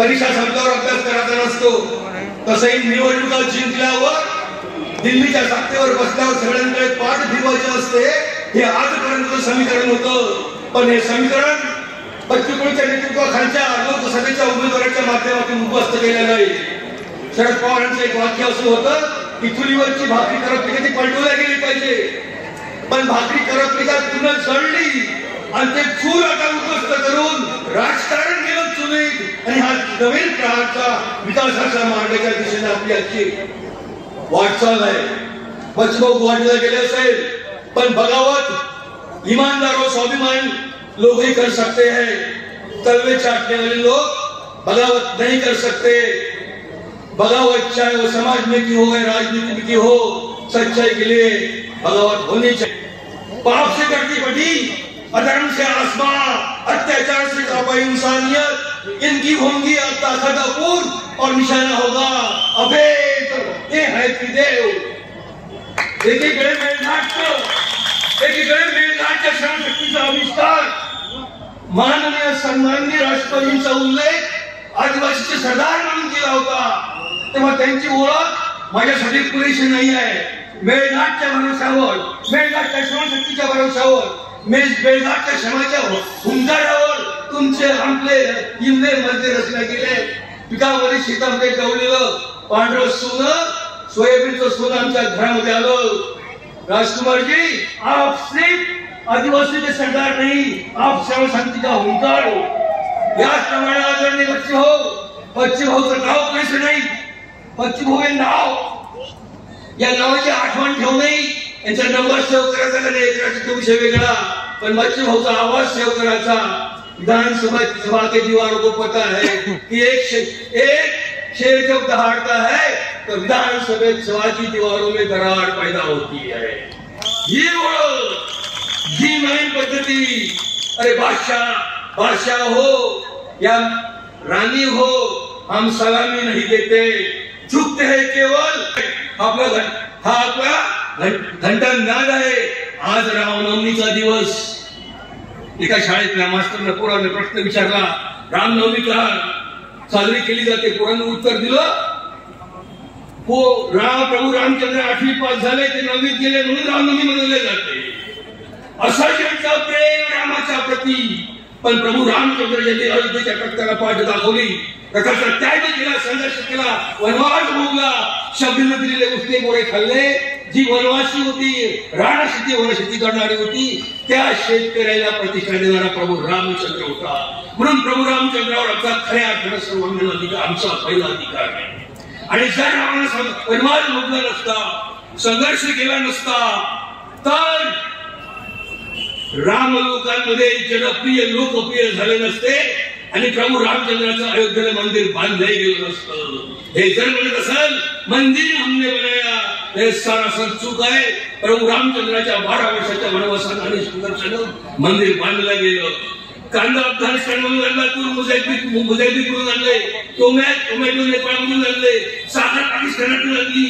परीक्षा संपल्यावर अभ्यास करायचा नसतो. तसंही निवडणुका जिंकल्यावर दिल्लीच्या सत्तेवर बसल्यावर सगळ्यांकडे पाठ फिरवायचे असते. हे आजपर्यंत समीकरण होतं, पण हे समीकरण बच्चूकडूच्या नेतृत्वाखालच्या लोकसभेच्या उमेदवारांच्या माध्यमातून उद्ध्वस्त केलेलं नाही. शरद पवारांचं एक वाक्य असं होतं की चुलीवरची भाकरी करपली कधी पलटवल्या गेली पाहिजे, पण भाकरी करपली का पुन्हा जळली आणि ते चूल आता उद्ध्वस्त करून राजकारण केलं चुलीत, आणि हा नवीन प्रकारचा विकासाच्या मार्गाच्या दिशेने आपली आजची वाटचाल आहे. बचभाऊ गुवाहाटीला गेले असेल, पण बगावत ईमानदार और स्वाभिमान लोग ही कर सकते हैं. तलवे चाटने वाले लोग बगावत नहीं कर सकते. बगावत चाहे वो समाज में की हो या राजनीति में की हो, सच्चाई के लिए बगावत होनी चाहिए. पाप से कटती बटी, अधर्म से आसमां, अत्याचार से काबा इंसानियत, इनकी होंगी अब ताकत अपूर्ण और निशाना होगा अभेद. ये है त्रिदेव. एकीकडे मेळघाटच्या श्रमशक्तीचा आविष्कार, माननीय सन्माननीय राष्ट्रपतींचा उल्लेख आदिवासीचे सरदार म्हणून केला होता, तेव्हा त्यांची ओळख माझ्यासाठी पुरेशी नाही आहे. मेळघाटच्या भरोशावर, मेळघाटच्या श्रमशक्तीच्या भरोशावर, मेळघाटच्या श्रमाच्या हुंकारावर तुमचे आपले इंद्रे मध्ये रचना केले. पिकामध्ये शेतामध्ये गवलेलं पांढरं सोनं, सोयाबीनचं सोनं आमच्या घरामध्ये आलं. राजकुमार जी, आप सिर्फ आदिवासी के सरदार नहीं, आप श्रमशक्ती का हुंकार हो. याचप्रमाणे आदरणीय बच्चूभाऊचं नाव कैसे नाही, बच्चूभाऊ हे नाव, या नावाची आठवण ठेवू नाही. यांचा नंबर सेव्ह करायचा का नाही याचा विषय वेगळा, पण बच्चूभाऊचा आवाज सेव्ह करायचा. विधानसभा के दीवारों को पता है कि एक शेर जब दहाड़ता है तो विधानसभा की दीवारों में दरार पैदा होती है. ये जी माइन पद्धति, अरे बादशाह हो या रानी हो, हम सलामी नहीं देते, झुकते हैं केवल आपला घंटा नाद आहे. आज रामनवमीचा दिवस. एका शाळेतल्या मास्तरने पोराने प्रश्न विचारला, रामनवमी का साजरी केली जाते? पोराने उत्तर दिलं, हो प्रभू रामचंद्र 8वी पास झाले, ते 9वीत गेले म्हणून रामनवमी मनवले जाते. असं त्यांचं प्रेम रामाच्या प्रती. पण प्रभू रामचंद्र यांनी अयोध्येच्या तख्ताला पाठ दाखवली, प्रकारचा त्याग केला, संघर्ष केला, वनवास भोगला, शबरीने दिलेले उसने मोरे खाल्ले. जी वनवासी होती, राणशेती वनशेती करणारी होती, त्या शेतकऱ्याला प्रतिष्ठा देणारा प्रभू रामचंद्र होता. म्हणून प्रभू रामचंद्रावर आमचा खऱ्या अर्थाने सर्वांगीण अधिकार, आमचा पहिला अधिकार आहे. आणि जर रावणाने वनवास भोगला नसता, संघर्ष केला नसता, तर राम लोकांमध्ये जनप्रिय लोकप्रिय झाले नसते आणि प्रभू रामचंद्राचं अयोध्येला मंदिर बांधले गेलं नसतं. हे जर म्हणत असाल मंदिर हमने बनाया, हे सरासर चूक आहे. प्रभू रामचंद्राच्या 12 वर्षाच्या वनवासात आणि संघर्षानं मंदिर बांधलं गेलं. कांदा अफगाणिस्तानमधून आणला, तूर मुजाहिदीकडून आणले, टोमॅटो नेपाळमधून आणले, साखर पाकिस्तानातून आणली,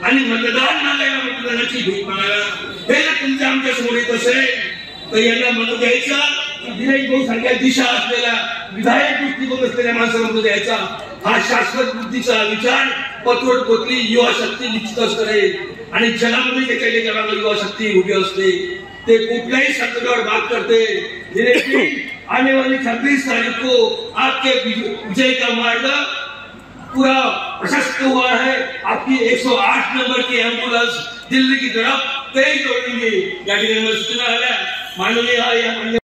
आणि मतदान मागायला, मतदानाची भीक मागायला. हे जर तुमच्या आमच्या समोर येत असेल तर यांना मत द्यायचा, विधायक भाऊ सारख्या दिशा असलेल्या विधायक दृष्टिकोन असलेल्या माणसाला मत द्यायचा. हा शाश्वत बुद्धीचा विचार पतवट पोतली युवा शक्ती निश्चितच करेल. आणि जगामध्ये त्याच्या जगाला युवा शक्ती उभी असते, ते कुठल्याही संकटावर बात करते. आने वाली 26 तारीख को आपके विजय का मार्ग पूरा प्रशस्त हुआ है. आपकी 108 नंबर की एम्बुलेंस दिल्ली की तरफ तेज दौड़ेंगे. या ठिकाणी सूचना आल्या, माननीय